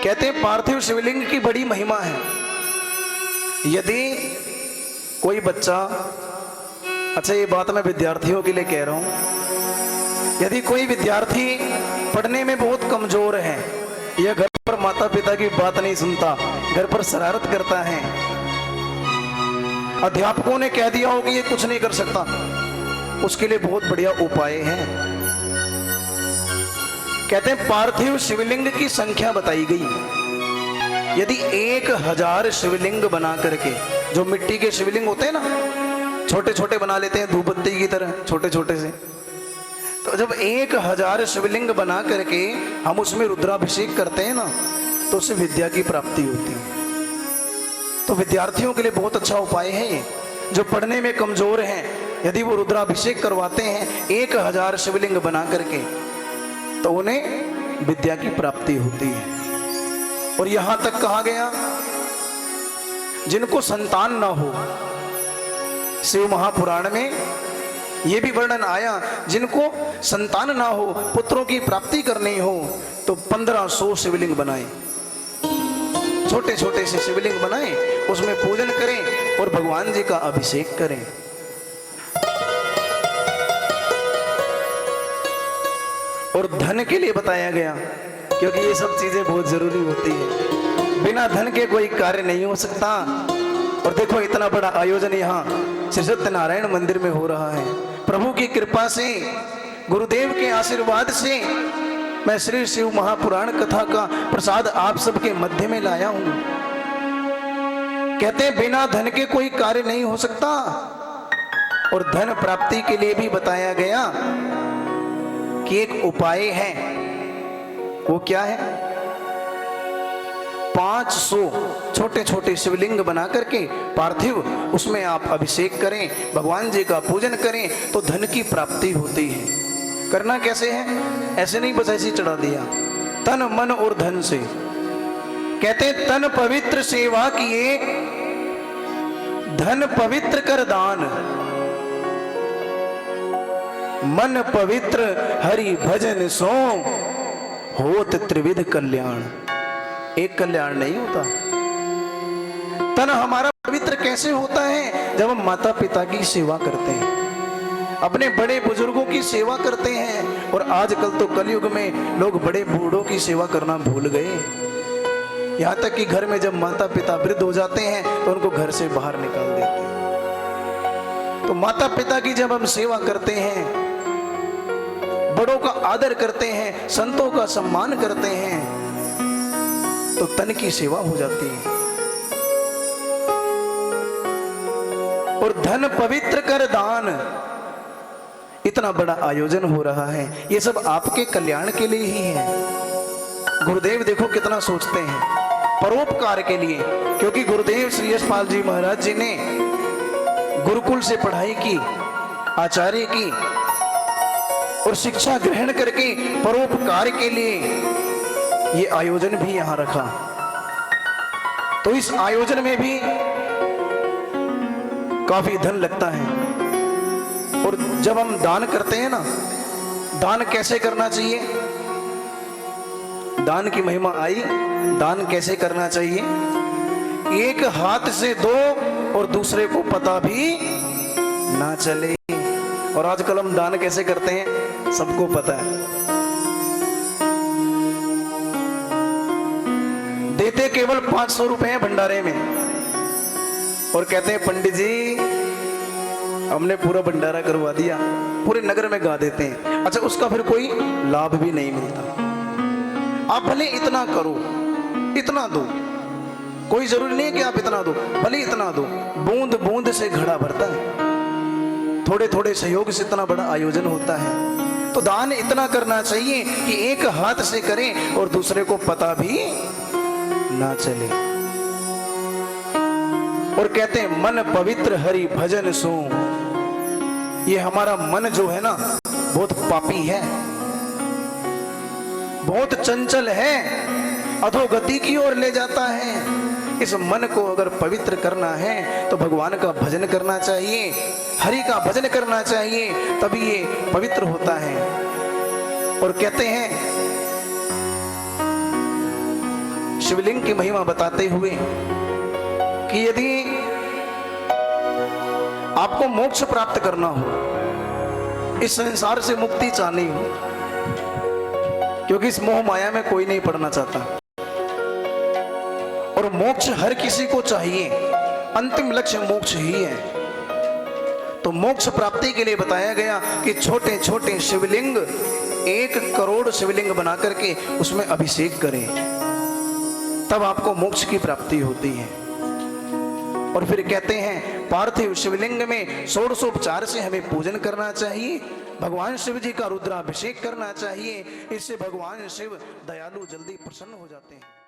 कहते हैं पार्थिव शिवलिंग की बड़ी महिमा है। यदि कोई बच्चा, अच्छा ये बात मैं विद्यार्थियों के लिए कह रहा हूं, यदि कोई विद्यार्थी पढ़ने में बहुत कमजोर है या घर पर माता पिता की बात नहीं सुनता, घर पर शरारत करता है, अध्यापकों ने कह दिया हो कि ये कुछ नहीं कर सकता, उसके लिए बहुत बढ़िया उपाय है। कहते हैं पार्थिव शिवलिंग की संख्या बताई गई। यदि 1000 शिवलिंग बना करके, जो मिट्टी के शिवलिंग होते हैं ना, छोटे छोटे बना लेते हैं धूपबत्ती की तरह छोटे छोटे से, तो जब 1000 शिवलिंग बना करके हम उसमें रुद्राभिषेक करते हैं ना, तो उससे विद्या की प्राप्ति होती है। तो विद्यार्थियों के लिए बहुत अच्छा उपाय है ये। जो पढ़ने में कमजोर हैं, यदि वो रुद्राभिषेक करवाते हैं 1000 शिवलिंग बना करके, तो उन्हें विद्या की प्राप्ति होती है। और यहां तक कहा गया जिनको संतान ना हो, शिव महापुराण में यह भी वर्णन आया, जिनको संतान ना हो, पुत्रों की प्राप्ति करनी हो, तो 1500 शिवलिंग बनाए, छोटे छोटे से शिवलिंग बनाए, उसमें पूजन करें और भगवान जी का अभिषेक करें। और धन के लिए बताया गया, क्योंकि ये सब चीजें बहुत जरूरी होती है। बिना धन के कोई कार्य नहीं हो सकता। और देखो इतना बड़ा आयोजन यहाँ श्री सत्यनारायण मंदिर में हो रहा है। प्रभु की कृपा से, गुरुदेव के आशीर्वाद से मैं श्री शिव महापुराण कथा का प्रसाद आप सबके मध्य में लाया हूं। कहते हैं बिना धन के कोई कार्य नहीं हो सकता। और धन प्राप्ति के लिए भी बताया गया कि एक उपाय है। वो क्या है? 500 छोटे छोटे शिवलिंग बना करके पार्थिव, उसमें आप अभिषेक करें, भगवान जी का पूजन करें, तो धन की प्राप्ति होती है। करना कैसे है? ऐसे नहीं बस ऐसे चढ़ा दिया, तन मन और धन से। कहते हैं तन पवित्र सेवा किए, धन पवित्र कर दान, मन पवित्र हरि भजन सो, होत त्रिविध कल्याण। एक कल्याण नहीं होता। तन हमारा पवित्र कैसे होता है? जब हम माता पिता की सेवा करते हैं, अपने बड़े बुजुर्गों की सेवा करते हैं। और आजकल तो कलयुग में लोग बड़े बूढ़ों की सेवा करना भूल गए। यहाँ तक कि घर में जब माता पिता वृद्ध हो जाते हैं तो उनको घर से बाहर निकाल देते हैं। तो माता पिता की जब हम सेवा करते हैं, बड़ों का आदर करते हैं, संतों का सम्मान करते हैं, तो तन की सेवा हो जाती है। और धन पवित्र कर दान, इतना बड़ा आयोजन हो रहा है, ये सब आपके कल्याण के लिए ही है। गुरुदेव देखो कितना सोचते हैं परोपकार के लिए। क्योंकि गुरुदेव श्री यशपाल जी महाराज जी ने गुरुकुल से पढ़ाई की, आचार्य की, और शिक्षा ग्रहण करके परोपकार के लिए ये आयोजन भी यहां रखा। तो इस आयोजन में भी काफी धन लगता है। और जब हम दान करते हैं ना, दान कैसे करना चाहिए? दान की महिमा आई। दान कैसे करना चाहिए? एक हाथ से दो और दूसरे को पता भी ना चले। और आजकल हम दान कैसे करते हैं सबको पता है। देते केवल 500 रुपए हैं भंडारे में, और कहते हैं पंडित जी हमने पूरा भंडारा करवा दिया, पूरे नगर में गा देते हैं। अच्छा, उसका फिर कोई लाभ भी नहीं मिलता। आप भले इतना करो, इतना दो, कोई जरूरी नहीं है कि आप इतना दो, भले इतना दो। बूंद बूंद से घड़ा भरता है। थोड़े थोड़े सहयोग से इतना बड़ा आयोजन होता है। तो दान इतना करना चाहिए कि एक हाथ से करें और दूसरे को पता भी ना चले। और कहते हैं मन पवित्र हरि भजन सो। ये हमारा मन जो है ना, बहुत पापी है, बहुत चंचल है, अधोगति की ओर ले जाता है। इस मन को अगर पवित्र करना है तो भगवान का भजन करना चाहिए, हरि का भजन करना चाहिए, तभी ये पवित्र होता है। और कहते हैं शिवलिंग की महिमा बताते हुए कि यदि आपको मोक्ष प्राप्त करना हो, इस संसार से मुक्ति चाहनी हो, क्योंकि इस मोह माया में कोई नहीं पड़ना चाहता और मोक्ष हर किसी को चाहिए, अंतिम लक्ष्य मोक्ष ही है। तो मोक्ष प्राप्ति के लिए बताया गया कि छोटे छोटे शिवलिंग 1 करोड़ शिवलिंग बना करके उसमें अभिषेक करें, तब आपको मोक्ष की प्राप्ति होती है। और फिर कहते हैं पार्थिव शिवलिंग में षोडशोपचार से हमें पूजन करना चाहिए, भगवान शिव जी का रुद्राभिषेक करना चाहिए। इससे भगवान शिव दयालु जल्दी प्रसन्न हो जाते हैं।